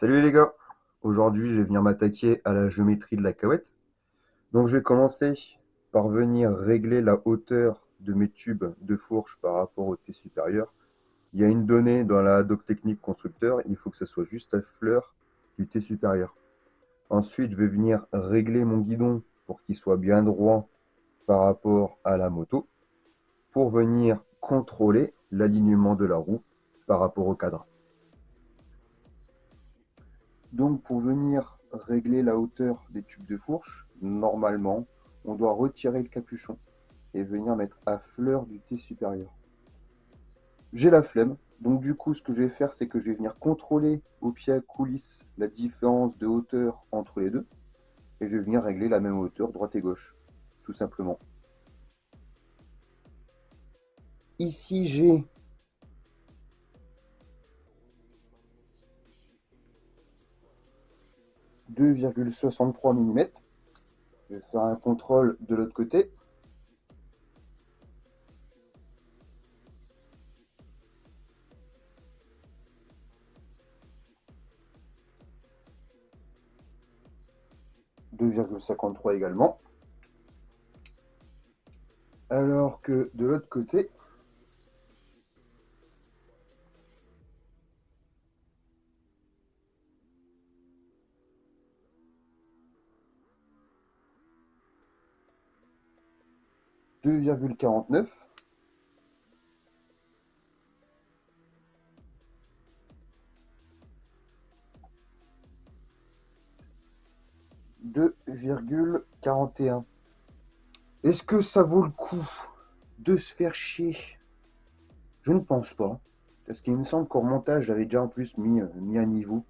Salut les gars, aujourd'hui je vais venir m'attaquer à la géométrie de la cahouette. Donc je vais commencer par venir régler la hauteur de mes tubes de fourche par rapport au T supérieur. Il y a une donnée dans la doc technique constructeur, il faut que ça soit juste à fleur du T supérieur. Ensuite je vais venir régler mon guidon pour qu'il soit bien droit par rapport à la moto, pour venir contrôler l'alignement de la roue par rapport au cadre. Donc pour venir régler la hauteur des tubes de fourche, normalement, on doit retirer le capuchon et venir mettre à fleur du T supérieur. J'ai la flemme, donc du coup ce que je vais faire, c'est que je vais venir contrôler au pied à coulisse la différence de hauteur entre les deux, et je vais venir régler la même hauteur droite et gauche, tout simplement. Ici j'ai 2,63 mm. Je vais faire un contrôle de l'autre côté. « 2,53 également. Alors que de l'autre côté, « 2,49. « 2,41. Est-ce que ça vaut le coup de se faire chier? Je ne pense pas. Parce qu'il me semble qu'au montage, j'avais déjà en plus mis à niveau.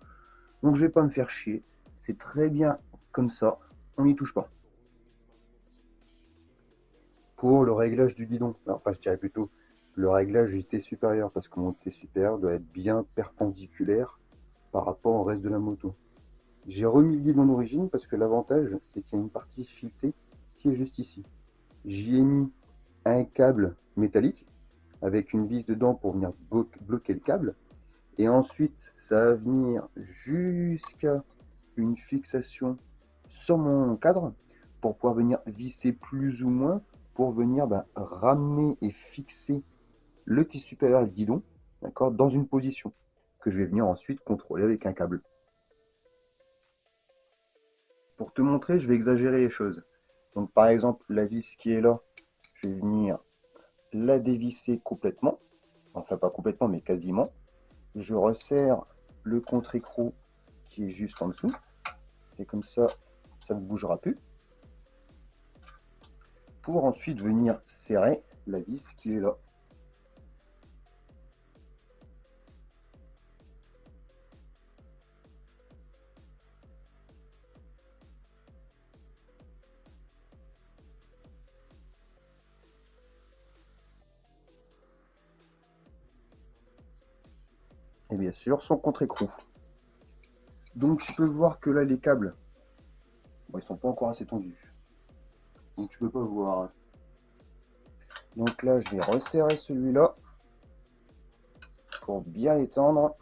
Donc je vais pas me faire chier. C'est très bien comme ça. On n'y touche pas. Pour le réglage du guidon, enfin je dirais plutôt le réglage du T supérieur, parce que mon T supérieur doit être bien perpendiculaire par rapport au reste de la moto. J'ai remis le guidon d'origine parce que l'avantage, c'est qu'il y a une partie filetée qui est juste ici. J'y ai mis un câble métallique avec une vis dedans pour venir bloquer le câble. Et ensuite, ça va venir jusqu'à une fixation sur mon cadre pour pouvoir venir visser plus ou moins, pour venir ramener et fixer le T supérieur et le guidon, d'accord, dans une position que je vais venir ensuite contrôler avec un câble. Pour te montrer, je vais exagérer les choses. Donc par exemple, la vis qui est là, je vais venir la dévisser complètement. Enfin pas complètement, mais quasiment. Je resserre le contre-écrou qui est juste en dessous. Et comme ça ne bougera plus. Pour ensuite venir serrer la vis qui est là. Et bien sûr, son contre-écrou. Donc tu peux voir que là, les câbles, bon, ils sont pas encore assez tendus. Donc tu peux pas voir. Donc là, je vais resserrer celui-là pour bien l'étendre.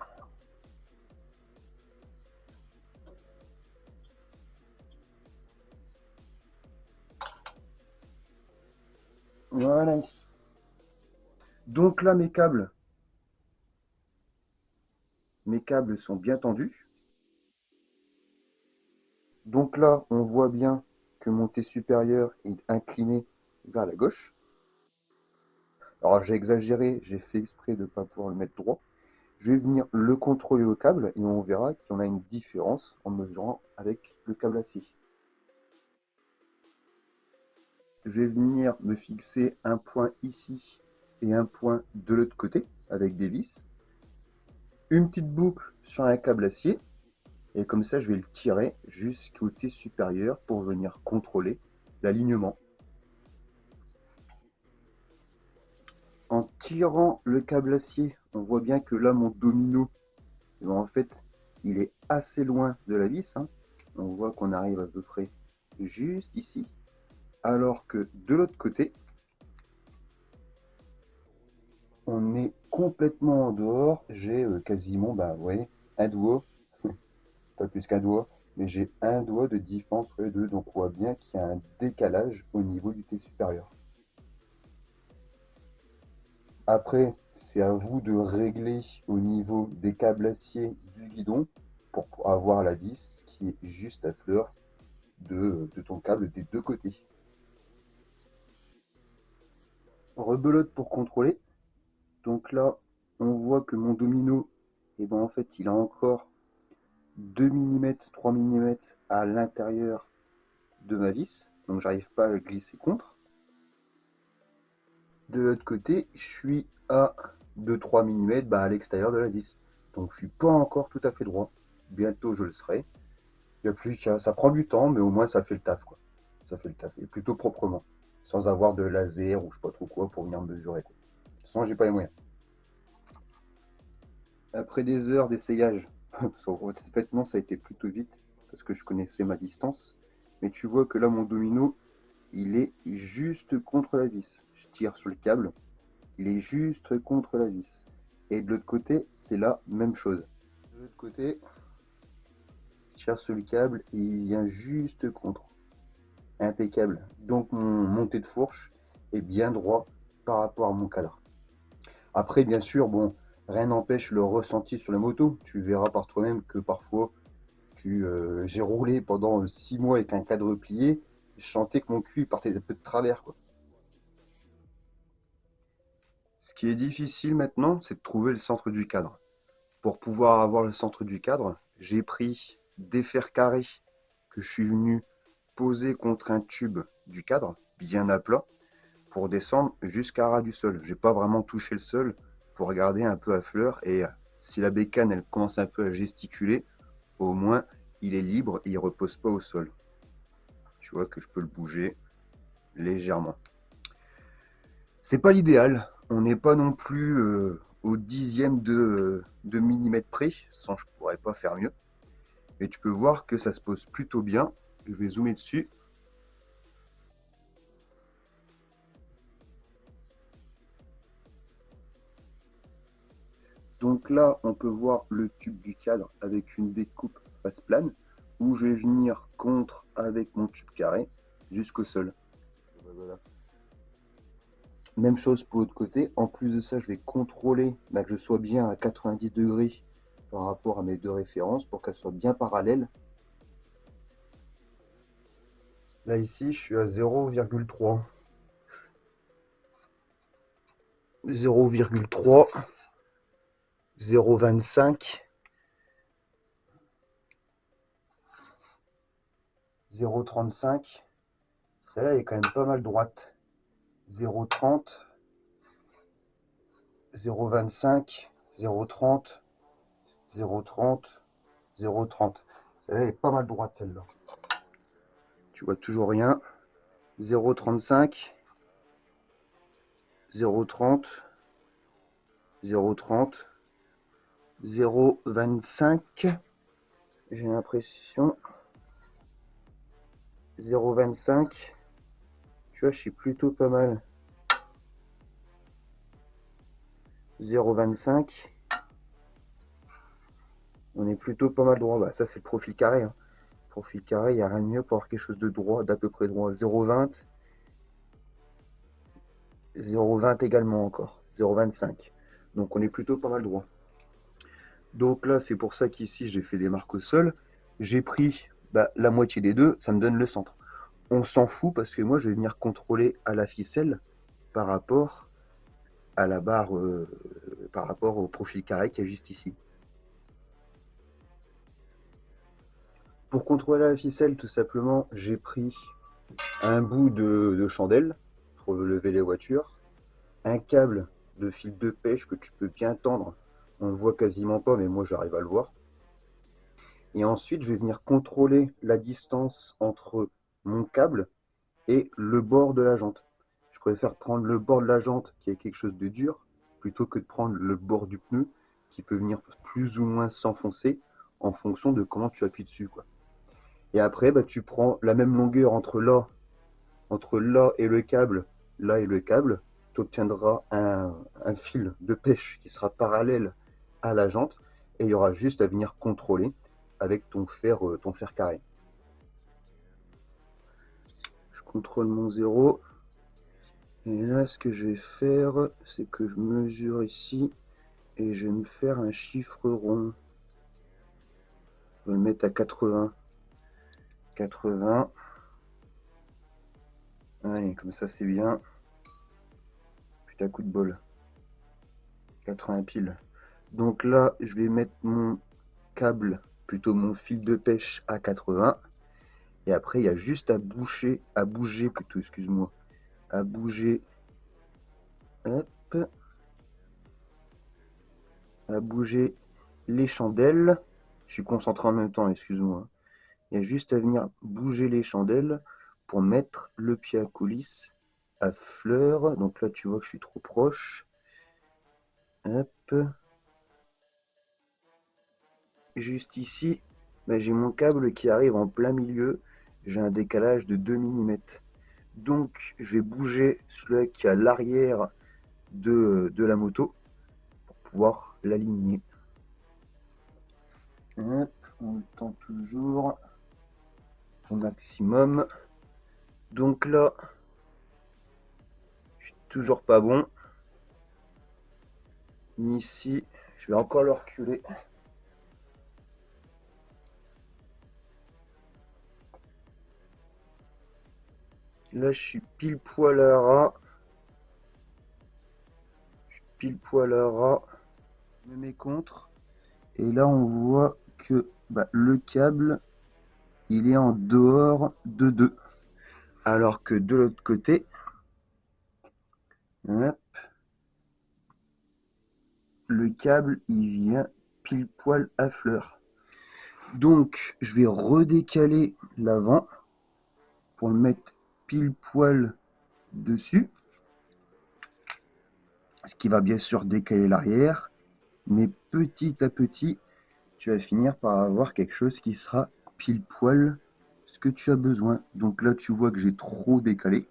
Voilà ici. Donc là, mes câbles sont bien tendus. Donc là, on voit bien que mon T supérieur est incliné vers la gauche. Alors j'ai exagéré, j'ai fait exprès de ne pas pouvoir le mettre droit. Je vais venir le contrôler au câble et on verra qu'il y en a une différence en mesurant avec le câble acier. Je vais venir me fixer un point ici et un point de l'autre côté avec des vis. Une petite boucle sur un câble acier. Et comme ça, je vais le tirer jusqu'au T supérieur pour venir contrôler l'alignement. En tirant le câble acier, on voit bien que là, mon domino, en fait, il est assez loin de la vis. On voit qu'on arrive à peu près juste ici. Alors que de l'autre côté, on est complètement en dehors. J'ai quasiment, un doigt. pas plus qu'un doigt, mais j'ai un doigt de différence entre les deux, donc on voit bien qu'il y a un décalage au niveau du T supérieur. Après, c'est à vous de régler au niveau des câbles acier du guidon pour avoir la vis qui est juste à fleur de ton câble des deux côtés. Rebelote pour contrôler. Donc là, on voit que mon domino, et ben en fait, il a encore 2 mm, 3 mm à l'intérieur de ma vis, donc j'arrive pas à le glisser contre. De l'autre côté, je suis à 2-3 mm à l'extérieur de la vis, donc je suis pas encore tout à fait droit. Bientôt je le serai. Il y a plus qu'à, ça prend du temps, mais au moins ça fait le taf, quoi. Ça fait le taf, et plutôt proprement, sans avoir de laser ou je sais pas trop quoi pour venir mesurer, quoi. De toute façon, j'ai pas les moyens. Après des heures d'essayage, honnêtement ça a été plutôt vite parce que je connaissais ma distance, mais tu vois que là mon domino il est juste contre la vis. Je tire sur le câble, il est juste contre la vis. Et de l'autre côté, c'est la même chose. De l'autre côté, je tire sur le câble et il vient juste contre. Impeccable. Donc mon montée de fourche est bien droit par rapport à mon cadre. Après, bien sûr, bon, rien n'empêche le ressenti sur la moto. Tu verras par toi-même que parfois, j'ai roulé pendant 6 mois avec un cadre plié. Je sentais que mon cul partait un peu de travers, quoi. Ce qui est difficile maintenant, c'est de trouver le centre du cadre. Pour pouvoir avoir le centre du cadre, j'ai pris des fers carrés que je suis venu poser contre un tube du cadre, bien à plat, pour descendre jusqu'à ras du sol. J'ai pas vraiment touché le sol pour regarder un peu à fleur, et si la bécane elle commence un peu à gesticuler, au moins il est libre et il repose pas au sol. Tu vois que je peux le bouger légèrement. C'est pas l'idéal, on n'est pas non plus au dixième de millimètre près, sans je pourrais pas faire mieux. Mais tu peux voir que ça se pose plutôt bien. Je vais zoomer dessus. Donc là, on peut voir le tube du cadre avec une découpe face plane, où je vais venir contre avec mon tube carré jusqu'au sol. Voilà. Même chose pour l'autre côté. En plus de ça, je vais contrôler que je sois bien à 90 degrés par rapport à mes deux références pour qu'elles soient bien parallèles. Là ici, je suis à 0,3. 0,3, 0,25, 0,35. Celle-là, elle est quand même pas mal droite. 0,30, 0,25, 0,30, 0,30, 0,30. Celle-là, elle est pas mal droite, celle-là. Tu vois toujours rien. 0,35, 0,30, 0,30, 0,25. J'ai l'impression. 0,25. Tu vois, je suis plutôt pas mal. 0,25. On est plutôt pas mal droit. Bah, ça, c'est le profil carré. Hein. Profil carré, il n'y a rien de mieux pour avoir quelque chose de droit, d'à peu près droit. 0,20. 0,20 également encore. 0,25. Donc, on est plutôt pas mal droit. Donc là, c'est pour ça qu'ici, j'ai fait des marques au sol. J'ai pris la moitié des deux. Ça me donne le centre. On s'en fout parce que moi, je vais venir contrôler à la ficelle par rapport à la barre, par rapport au profil carré qui est juste ici. Pour contrôler la ficelle, tout simplement, j'ai pris un bout de chandelle pour lever les voitures, un câble de fil de pêche que tu peux bien tendre. On ne le voit quasiment pas, mais moi j'arrive à le voir. Et ensuite, je vais venir contrôler la distance entre mon câble et le bord de la jante. Je préfère prendre le bord de la jante qui est quelque chose de dur, plutôt que de prendre le bord du pneu qui peut venir plus ou moins s'enfoncer en fonction de comment tu appuies dessus, quoi. Et après, tu prends la même longueur entre là et le câble, tu obtiendras un fil de pêche qui sera parallèle à la jante et il y aura juste à venir contrôler. avec ton fer carré. Je contrôle mon 0. Et là, ce que je vais faire, c'est que je mesure ici et je vais me faire un chiffre rond. Je vais le mettre à 80. 80. Allez, comme ça c'est bien. Putain, coup de bol. 80 piles. Donc là, je vais mettre mon câble, plutôt mon fil de pêche à 80. Et après, il y a juste à bouger plutôt, excuse-moi. À bouger. Hop. À bouger les chandelles. Je suis concentré en même temps, excuse-moi. Il y a juste à venir bouger les chandelles pour mettre le pied à coulisse à fleur. Donc là, tu vois que je suis trop proche. Hop. Juste ici, bah, j'ai mon câble qui arrive en plein milieu. J'ai un décalage de 2 mm. Donc, je vais bouger celui qui est à l'arrière de la moto pour pouvoir l'aligner. Hop, on le tend toujours au maximum. Donc là, je suis toujours pas bon. Ici, je vais encore le reculer. Là, je suis pile poil à ras. Pile poil à ras. Je me mets contre. Et là, on voit que le câble, il est en dehors de 2. Alors que de l'autre côté, hop, le câble, il vient pile poil à fleur. Donc, je vais redécaler l'avant pour le mettre pile poil dessus. Ce qui va bien sûr décaler l'arrière. Mais petit à petit, tu vas finir par avoir quelque chose qui sera pile poil ce que tu as besoin. Donc là, tu vois que j'ai trop décalé.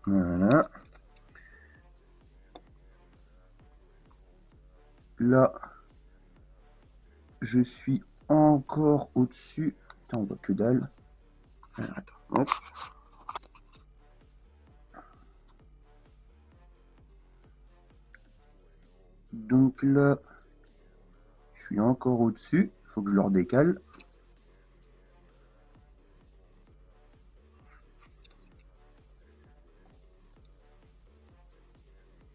Voilà. Là, je suis encore au-dessus. Putain, on voit que dalle. Alors, attends, hop. Donc là, je suis encore au-dessus. Il faut que je le redécale.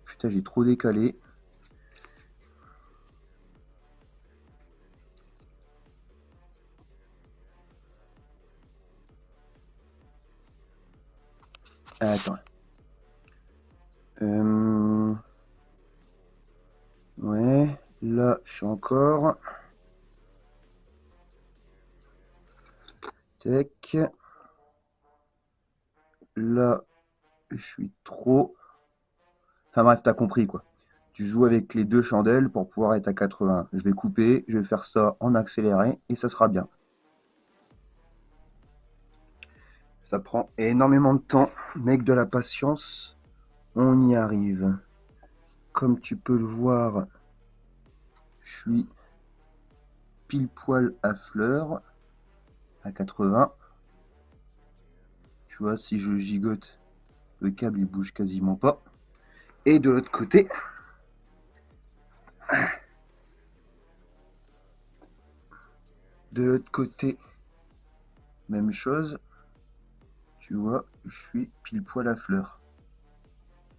Putain, j'ai trop décalé. Attends. Ouais, là, je suis encore. Tac. Là, je suis trop. Enfin bref, t'as compris quoi. Tu joues avec les deux chandelles pour pouvoir être à 80. Je vais couper, je vais faire ça en accéléré et ça sera bien. Ça prend énormément de temps, mais avec de la patience, on y arrive. Comme tu peux le voir, je suis pile poil à fleur, à 80. Tu vois, si je gigote, le câble il bouge quasiment pas. Et de l'autre côté, même chose. Tu vois, je suis pile poil à fleur.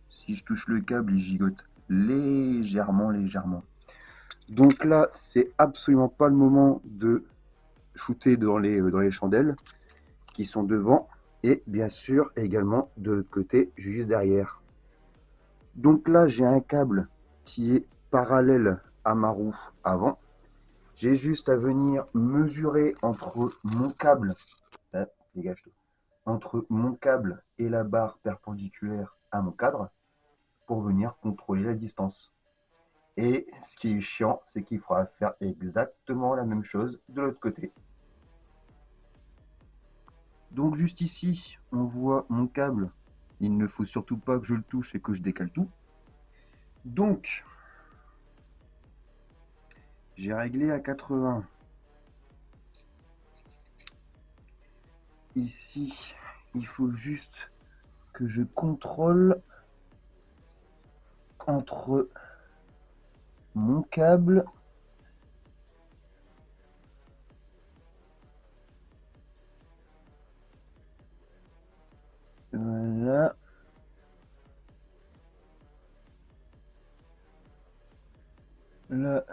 Si je touche le câble, il gigote légèrement. Donc là, c'est absolument pas le moment de shooter dans les chandelles qui sont devant et bien sûr également de l'autre côté, juste derrière. Donc là, j'ai un câble qui est parallèle à ma roue avant. J'ai juste à venir mesurer entre mon câble, dégage-toi, entre mon câble et la barre perpendiculaire à mon cadre pour venir contrôler la distance. Et ce qui est chiant, c'est qu'il faudra faire exactement la même chose de l'autre côté. Donc juste ici, on voit mon câble. Il ne faut surtout pas que je le touche et que je décale tout. Donc, J'ai réglé à 80. Ici, il faut juste que je contrôle entre mon câble voilà. Là.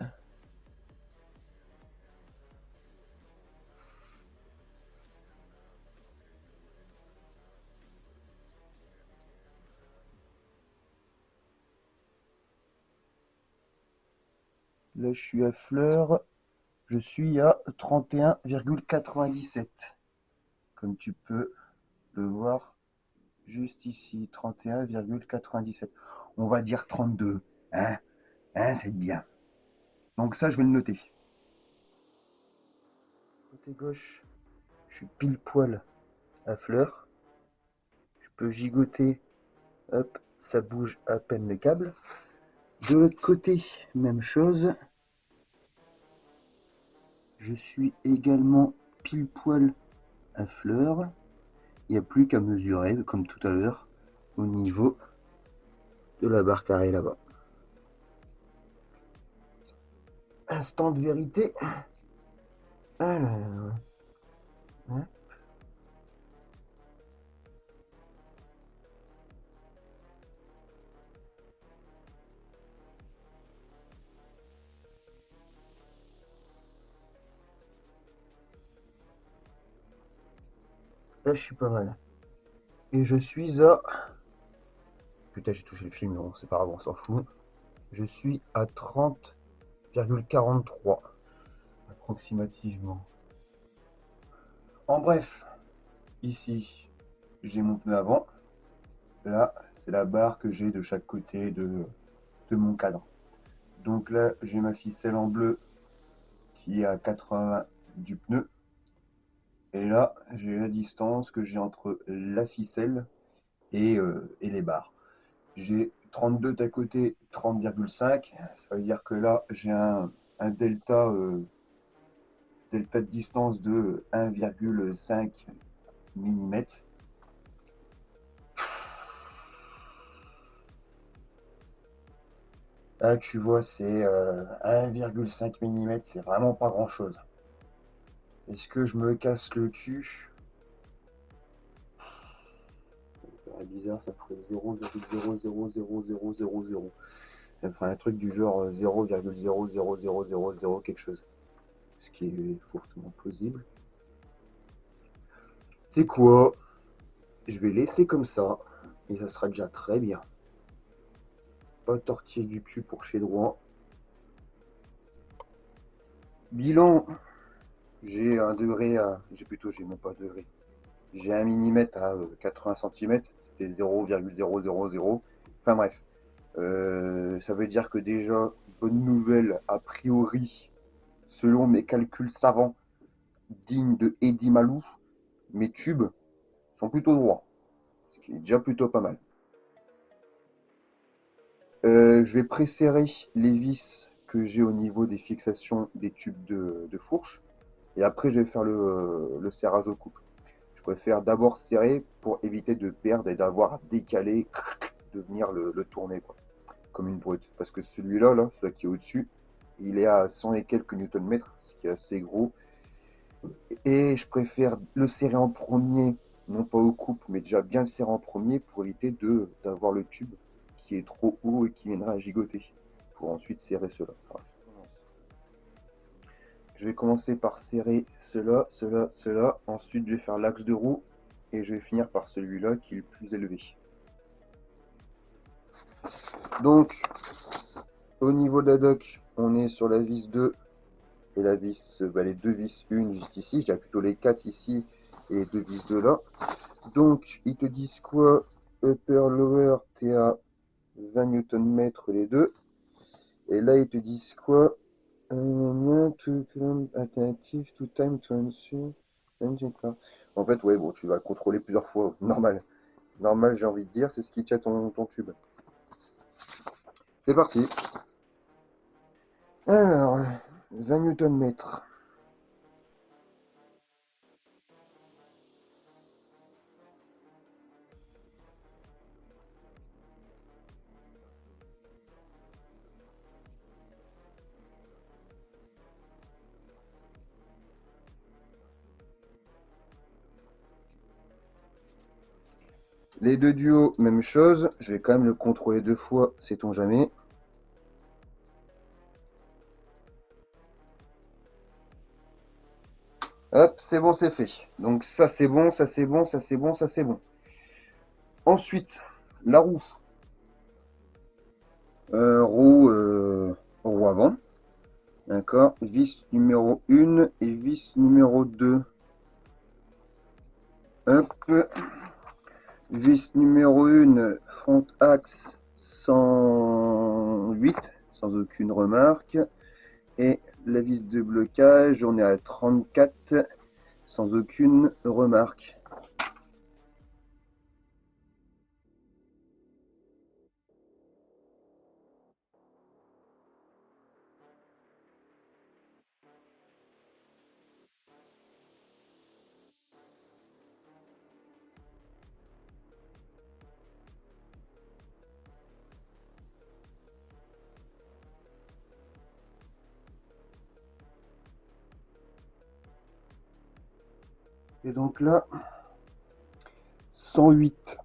Là, je suis à fleur. Je suis à 31,97. Comme tu peux le voir juste ici, 31,97. On va dire 32. Hein, c'est bien. Donc ça, je vais le noter. Côté gauche, je suis pile poil à fleur. Je peux gigoter. Hop, ça bouge à peine le câble. De l'autre côté, même chose. Je suis également pile poil à fleur. Il n'y a plus qu'à mesurer, comme tout à l'heure, au niveau de la barre carrée là-bas. Instant de vérité. Alors, hein. Là, je suis pas mal. Et je suis à... Putain, j'ai touché le film, non, c'est pas grave, on s'en fout. Je suis à 30,43 approximativement. En bref, ici, j'ai mon pneu avant. Là, c'est la barre que j'ai de chaque côté de mon cadre. Donc là, j'ai ma ficelle en bleu qui est à 80 du pneu. Et là, j'ai la distance que j'ai entre la ficelle et les barres. J'ai 32 d'à côté, 30,5. Ça veut dire que là, j'ai un delta, delta de distance de 1,5 mm. Là, tu vois, c'est 1,5 mm, c'est vraiment pas grand chose. Est-ce que je me casse le cul? Ça paraît bizarre, ça ferait 0,0000000. Ça me ferait un truc du genre 0,00000 quelque chose. Ce qui est fortement plausible. C'est quoi? Je vais laisser comme ça, et ça sera déjà très bien. Pas tortiller du cul pour chez droit. Bilan, j'ai un degré à... j'ai même pas un degré. J'ai un millimètre à 80 cm, c'était 0,000. Enfin bref, ça veut dire que déjà, bonne nouvelle, a priori, selon mes calculs savants, dignes de Eddie Malou, mes tubes sont plutôt droits, ce qui est déjà plutôt pas mal. Je vais préserrer les vis que j'ai au niveau des fixations des tubes de fourche, et après je vais faire le serrage au couple. Je préfère d'abord serrer pour éviter de perdre et d'avoir à décaler, de venir le tourner quoi, comme une brute. Parce que celui-là, celui qui est au-dessus, il est à 100 et quelques newton-mètres, ce qui est assez gros. Et je préfère le serrer en premier, non pas au couple, mais déjà bien le serrer en premier pour éviter d'avoir le tube qui est trop haut et qui viendra à gigoter. Pour ensuite serrer cela. Enfin, je vais commencer par serrer cela, cela, cela. Ensuite, je vais faire l'axe de roue et je vais finir par celui-là qui est le plus élevé. Donc, au niveau de la dock, on est sur la vis 2 et la vis, les deux vis, une juste ici, je dirais plutôt les 4 ici et les deux vis 2 là. Donc, ils te disent quoi? Upper, lower, t'es à 20 Nm les deux. Et là, ils te disent quoi? Alternative to time to answer. En fait, ouais, bon, tu vas le contrôler plusieurs fois, normal. Normal, j'ai envie de dire, c'est ce qui tient ton tube. C'est parti. Alors, 20 Nm. Les deux duos, même chose. Je vais quand même le contrôler deux fois, sait-on jamais. Hop, c'est bon, c'est fait. Donc ça c'est bon, ça c'est bon, ça c'est bon, ça c'est bon. Ensuite, la roue. Roue avant. D'accord. Vis numéro 1 et vis numéro 2. Hop. Vis numéro 1, front axe 108, sans aucune remarque. Et la vis de blocage, on est à 34, sans aucune remarque. Et donc là, 108